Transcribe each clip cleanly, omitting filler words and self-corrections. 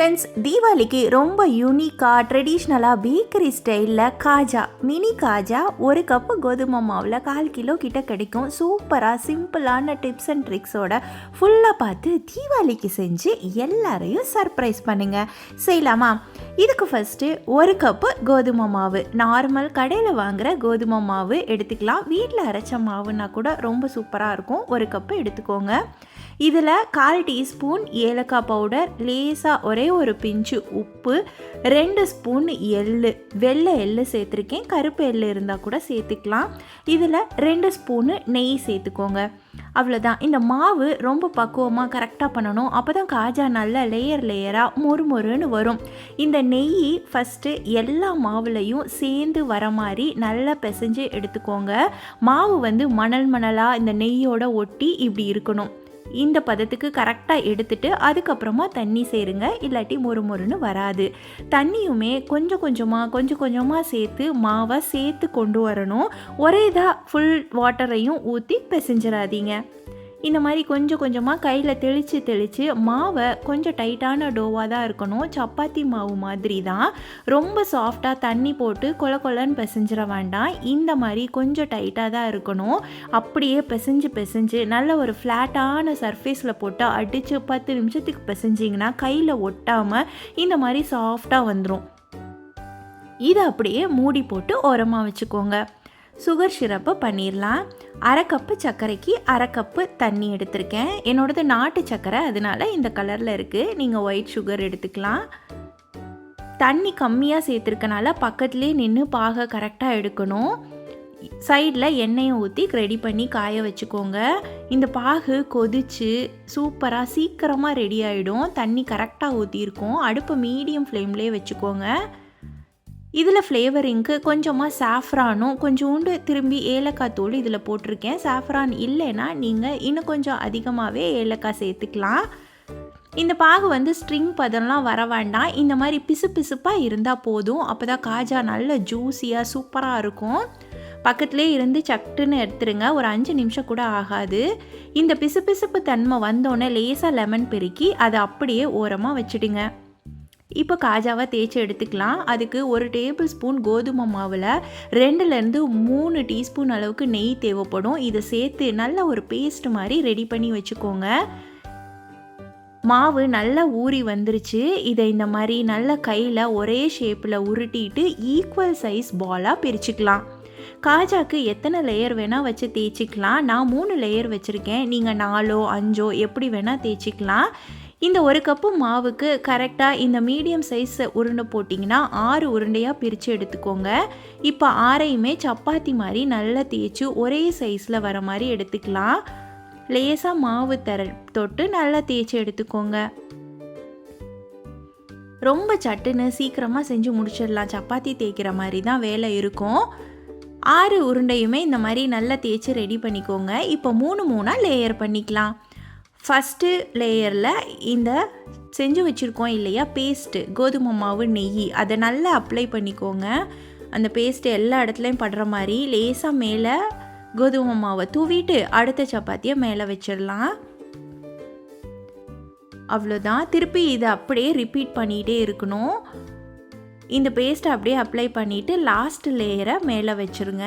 Friends, தீபாவளிக்கு ரொம்ப யூனிக்காக ட்ரெடிஷ்னலாக பேக்கரி ஸ்டைலில் காஜா, மினி காஜா 1 கப்பு கோதுமை மாவில் 1/4 கிலோ கிட்ட கிடைக்கும். சூப்பராக சிம்பிளான டிப்ஸ் அண்ட் ட்ரிக்ஸோட ஃபுல்லாக பார்த்து தீபாவளிக்கு செஞ்சு எல்லாரையும் சர்ப்ரைஸ் பண்ணுங்கள். செய்யலாமா? இதுக்கு ஃபஸ்ட்டு 1 கப்பு கோதுமை மாவு, நார்மல் கடையில் வாங்குகிற கோதுமை மாவு எடுத்துக்கலாம். வீட்டில் அரைச்ச மாவுன்னா கூட ரொம்ப சூப்பராக இருக்கும். 1 கப்பு எடுத்துக்கோங்க. இதில் 1/4 டீஸ்பூன் ஏலக்காய் பவுடர், லேசாக ஒரே ஒரு பிஞ்சு உப்பு, 2 ஸ்பூன் எள்ளு, வெள்ளை எள்ளு சேர்த்துருக்கேன். கருப்பு எள்ளு இருந்தால் கூட சேர்த்துக்கலாம். இதில் 2 ஸ்பூனு நெய் சேர்த்துக்கோங்க. அவ்வளோதான். இந்த மாவு ரொம்ப பக்குவமாக கரெக்டாக பண்ணணும். அப்போ தான் காஜா நல்ல லேயராக மொறுமொறுன்னு வரும். இந்த நெய் ஃபஸ்ட்டு எல்லா மாவுலையும் சேர்ந்து வர மாதிரி நல்லா பிசைஞ்சு எடுத்துக்கோங்க. மாவு மணலாக இந்த நெய்யோட ஒட்டி இப்படி இருக்கணும். இந்த பதத்துக்கு கரெக்டாக எடுத்துட்டு அதுக்கப்புறமா தண்ணி சேருங்க, இல்லாட்டி மொறுமொறுன்னு வராது. தண்ணியுமே கொஞ்சம் கொஞ்சமாக சேர்த்து மாவை சேர்த்து கொண்டு வரணும். ஒரே இதாக ஃபுல் வாட்டரையும் ஊற்றி பிசைஞ்சிடாதீங்க. இந்த மாதிரி கொஞ்சம் கொஞ்சமாக கையில் தெளித்து மாவை கொஞ்சம் டைட்டான டோவாக தான் இருக்கணும். சப்பாத்தி மாவு மாதிரி தான். ரொம்ப சாஃப்டாக தண்ணி போட்டு கொலன்னு பிசைஞ்சிட வேண்டாம். இந்த மாதிரி கொஞ்சம் டைட்டாக தான் இருக்கணும். அப்படியே பிசைஞ்சு நல்ல ஒரு ஃப்ளாட்டான சர்ஃபேஸில் போட்டு அடித்து 10 நிமிஷத்துக்கு பிசைஞ்சிங்கன்னா கையில் ஒட்டாமல் இந்த மாதிரி சாஃப்டாக வந்துடும். இதை அப்படியே மூடி போட்டு ஓரமாக வச்சுக்கோங்க. சுகர் சிரப்பை பண்ணிடலாம். 1/2 கப்பு சர்க்கரைக்கு 1/2 கப்பு தண்ணி எடுத்திருக்கேன். என்னோடது நாட்டு சர்க்கரை, அதனால இந்த கலரில் இருக்குது. நீங்கள் ஒயிட் சுகர் எடுத்துக்கலாம். தண்ணி கம்மியாக சேர்த்துருக்கனால பக்கத்துலேயே நின்று பாகை கரெக்டாக எடுக்கணும். சைடில் எண்ணெயை ஊற்றி ரெடி பண்ணி காய வச்சுக்கோங்க. இந்த பாகு கொதித்து சூப்பராக சீக்கிரமாக ரெடி ஆகிடும். தண்ணி கரெக்டாக ஊற்றிருக்கோம். அடுப்பு மீடியம் ஃப்ளேம்லேயே வச்சுக்கோங்க. இதில் ஃப்ளேவரிங்க்கு கொஞ்சமாக சாஃப்ரானும் கொஞ்சோண்டு திரும்பி ஏலக்காய் தூள் இதில் போட்டிருக்கேன். சாஃப்ரான் இல்லைன்னா நீங்கள் இன்னும் கொஞ்சம் அதிகமாகவே ஏலக்காய் சேர்த்துக்கலாம். இந்த பாகு ஸ்ட்ரிங் பதம்லாம் வர வேண்டாம். இந்த மாதிரி பிசுப்பாக இருந்தால் போதும். அப்போ தான் காஜா நல்ல ஜூஸியாக சூப்பராக இருக்கும். பக்கத்துலேயே இருந்து சட்டுன்னு எடுத்துருங்க. ஒரு 5 நிமிஷம் கூட ஆகாது. இந்த பிசுப்பு தன்மை வந்தோடனே லேசாக லெமன் பெருக்கி அதை அப்படியே ஓரமாக வச்சுடுங்க. இப்போ காஜாவை தேய்ச்சி எடுத்துக்கலாம். அதுக்கு 1 டேபிள் ஸ்பூன் கோதுமை மாவில் 2லேருந்து 3 டீஸ்பூன் அளவுக்கு நெய் தேவைப்படும். இதை சேர்த்து நல்ல ஒரு பேஸ்ட் மாதிரி ரெடி பண்ணி வச்சுக்கோங்க. மாவு நல்லா ஊறி வந்துருச்சு. இதை இந்த மாதிரி நல்ல கையில் ஒரே ஷேப்பில் உருட்டிட்டு ஈக்குவல் சைஸ் பாலாக பிரிச்சுக்கலாம். காஜாக்கு எத்தனை லேயர் வேணால் வச்சு தேய்ச்சிக்கலாம். நான் 3 லேயர் வச்சுருக்கேன். நீங்கள் 4ஓ 5ஓ எப்படி வேணால் தேய்ச்சிக்கலாம். இந்த 1 கப்பு மாவுக்கு கரெக்டாக இந்த மீடியம் சைஸ் உருண்டை போட்டிங்கன்னா 6 உருண்டையாக பிரித்து எடுத்துக்கோங்க. இப்போ 6ஐயுமே சப்பாத்தி மாதிரி நல்லா தேய்ச்சி ஒரே சைஸில் வர மாதிரி எடுத்துக்கலாம். லேசாக மாவு தொட்டு நல்லா தேய்ச்சி எடுத்துக்கோங்க. ரொம்ப சட்டுன்னு சீக்கிரமாக செஞ்சு முடிச்சிடலாம். சப்பாத்தி தேய்க்கிற மாதிரி தான் வேலை இருக்கும். 6 உருண்டையுமே இந்த மாதிரி நல்லா தேய்ச்சி ரெடி பண்ணிக்கோங்க. இப்போ 3 லேயர் பண்ணிக்கலாம். ஃபஸ்ட்டு லேயரில் இந்த செஞ்சு வச்சுருக்கோம் இல்லையா பேஸ்ட்டு, கோதுமை மாவு நெய், அதை நல்லா அப்ளை பண்ணிக்கோங்க. அந்த பேஸ்ட்டு எல்லா இடத்துலையும் படுற மாதிரி லேசாக மேலே கோதுமை மாவை தூவிட்டு அடுத்த சப்பாத்தியை மேலே வச்சிடலாம். அவ்வளோதான். திருப்பி இதை அப்படியே ரிப்பீட் பண்ணிகிட்டே இருக்கணும். இந்த பேஸ்ட்டை அப்படியே அப்ளை பண்ணிவிட்டு லாஸ்ட் லேயரை மேலே வச்சுருங்க.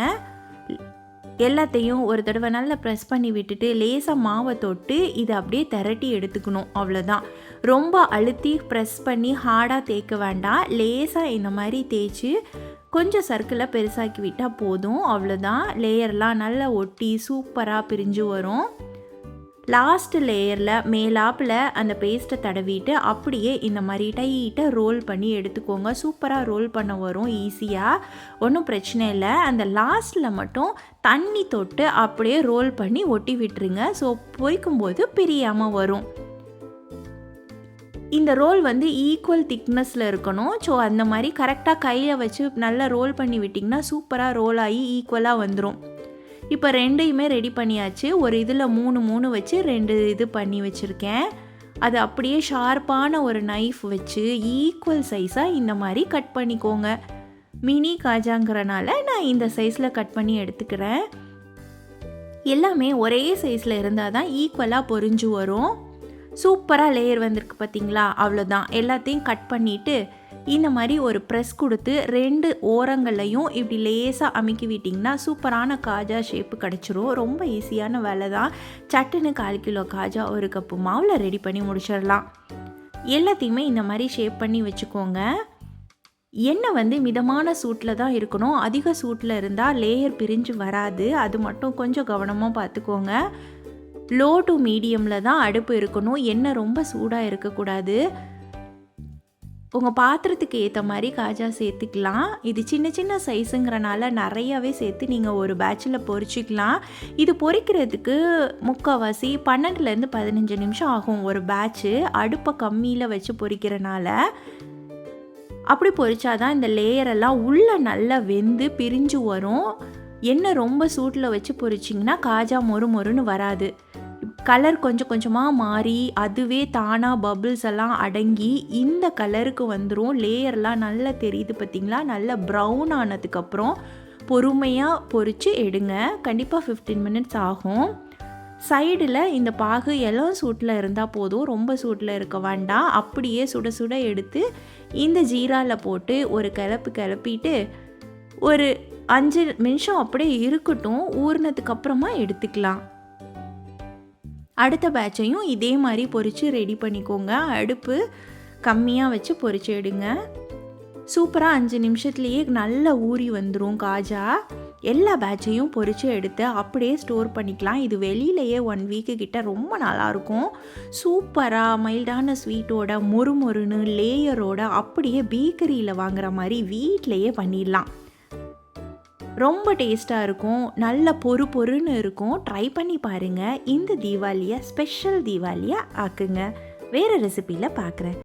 எல்லாத்தையும் ஒரு தடவை நல்லா ப்ரெஸ் பண்ணி விட்டுட்டு லேசாக மாவை தொட்டு இதை அப்படியே திரட்டி எடுத்துக்கணும். அவ்வளோதான். ரொம்ப அழுத்தி ப்ரெஸ் பண்ணி ஹார்டாக தேய்க்க வேண்டாம். லேசாக இந்த மாதிரி தேய்ச்சி கொஞ்சம் சர்க்கிளை பெருசாக்கி விட்டால் போதும். அவ்வளோதான். லேயர்லாம் நல்லா ஒட்டி சூப்பராக பிரிஞ்சு வரும். லாஸ்ட் லேயரில் மேலாப்பில் அந்த பேஸ்ட்டை தடவிட்டு அப்படியே இந்த மாதிரி டைட்டாக ரோல் பண்ணி எடுத்துக்கோங்க. சூப்பராக ரோல் பண்ண வரும் ஈஸியாக, ஒன்றும் பிரச்சனை இல்லை. அந்த லாஸ்ட்டில் மட்டும் தண்ணி தொட்டு அப்படியே ரோல் பண்ணி ஒட்டி விட்டுருங்க. ஸோ பொரிக்கும்போது பிரியாமல் வரும். இந்த ரோல் ஈக்குவல் திக்னஸில் இருக்கணும். ஸோ அந்த மாதிரி கரெக்டாக கையில் வச்சு நல்லா ரோல் பண்ணி விட்டிங்கன்னா சூப்பராக ரோல் ஆகி ஈக்குவலாக வந்துடும். இப்போ 2ஐயுமே ரெடி பண்ணியாச்சு. ஒரு இதில் 3 வச்சு 2 இது பண்ணி வச்சுருக்கேன். அது அப்படியே ஷார்ப்பான ஒரு நைஃப் வச்சு ஈக்குவல் சைஸாக இந்த மாதிரி கட் பண்ணிக்கோங்க. மினி காஜாங்கிறனால நான் இந்த சைஸில் கட் பண்ணி எடுத்துக்கிறேன். எல்லாமே ஒரே சைஸில் இருந்தால் தான் ஈக்குவலாக பொரிஞ்சு வரும். சூப்பராக லேயர் வந்திருக்கு பார்த்தீங்களா? அவ்வளோதான். எல்லாத்தையும் கட் பண்ணிவிட்டு இந்த மாதிரி ஒரு ப்ரெஸ் கொடுத்து 2 ஓரங்கள்லையும் இப்படி லேசாக அமுக்கி விட்டிங்கன்னா சூப்பரான காஜா ஷேப்பு கிடச்சிரும். ரொம்ப ஈஸியான வேலை தான். சட்டுன்னு 1/4 கிலோ காஜா 1 கப்பு மாவில் ரெடி பண்ணி முடிச்சிடலாம். எல்லாத்தையுமே இந்த மாதிரி ஷேப் பண்ணி வச்சுக்கோங்க. எண்ணெய் மிதமான சூட்டில் தான் இருக்கணும். அதிக சூட்டில் இருந்தால் லேயர் பிரிஞ்சு வராது. அது மட்டும் கொஞ்சம் கவனமாக பார்த்துக்கோங்க. லோ டு மீடியமில் தான் அடுப்பு இருக்கணும். எண்ணெய் ரொம்ப சூடாக இருக்கக்கூடாது. உங்கள் பாத்திரத்துக்கு ஏற்ற மாதிரி காஜா சேர்த்துக்கலாம். இது சின்ன சின்ன சைஸுங்கிறனால நிறையாவே சேர்த்து நீங்கள் ஒரு பேட்சில் பொரிச்சிக்கலாம். இது பொரிக்கிறதுக்கு முக்கால்வாசி 12லேருந்து 15 நிமிஷம் ஆகும் ஒரு பேட்ச்சு. அடுப்பை கம்மியில் வச்சு பொரிக்கிறனால அப்படி பொரிச்சாதான் இந்த லேயரெல்லாம் உள்ளே நல்லா வெந்து பிரிஞ்சு வரும். எண்ணெய் ரொம்ப சூட்டில் வச்சு பொரிச்சிங்கன்னா காஜா மொறு மொறுன்னு வராது. கலர் கொஞ்சம் கொஞ்சமாக மாறி அதுவே தானாக பபிள்ஸ் எல்லாம் அடங்கி இந்த கலருக்கு வந்துடும். லேயர்லாம் நல்லா தெரியுது பார்த்திங்களா? நல்லா ப்ரௌன் ஆனதுக்கப்புறம் பொறுமையாக பொரித்து எடுங்க. கண்டிப்பாக 15 மினிட்ஸ் ஆகும். சைடில் இந்த பாகு எல்லாம் சூட்டில் இருந்தால் போதும். ரொம்ப சூட்டில் இருக்க வேண்டாம். அப்படியே சுட சுட எடுத்து இந்த ஜீராவில் போட்டு ஒரு கிளப்பிட்டு ஒரு 5 நிமிஷம் அப்படியே இருக்கட்டும். ஊறினதுக்கப்புறமா எடுத்துக்கலாம். அடுத்த பேட்சையும் இதே மாதிரி பொரித்து ரெடி பண்ணிக்கோங்க. அடுப்பு கம்மியாக வச்சு பொரித்து எடுங்க. சூப்பராக 5 நிமிஷத்துலேயே நல்லா ஊறி வந்துடும் காஜா. எல்லா பேட்சையும் பொரித்து எடுத்து அப்படியே ஸ்டோர் பண்ணிக்கலாம். இது வெளியிலேயே 1 வீக்கு கிட்ட ரொம்ப நல்லாயிருக்கும். சூப்பராக மைல்டான ஸ்வீட்டோட மொறுமொறுன்னு லேயரோட அப்படியே பேக்கரியில் வாங்குற மாதிரி வீட்டிலையே பண்ணிடலாம். ரொம்ப டேஸ்ட்டாக இருக்கும். நல்ல பொறுன்னு இருக்கும். ட்ரை பண்ணி பாருங்கள். இந்த தீபாவளியை ஸ்பெஷல் தீபாவளியாக ஆக்குங்க. வேறு ரெசிபியில் பார்க்குறேன்.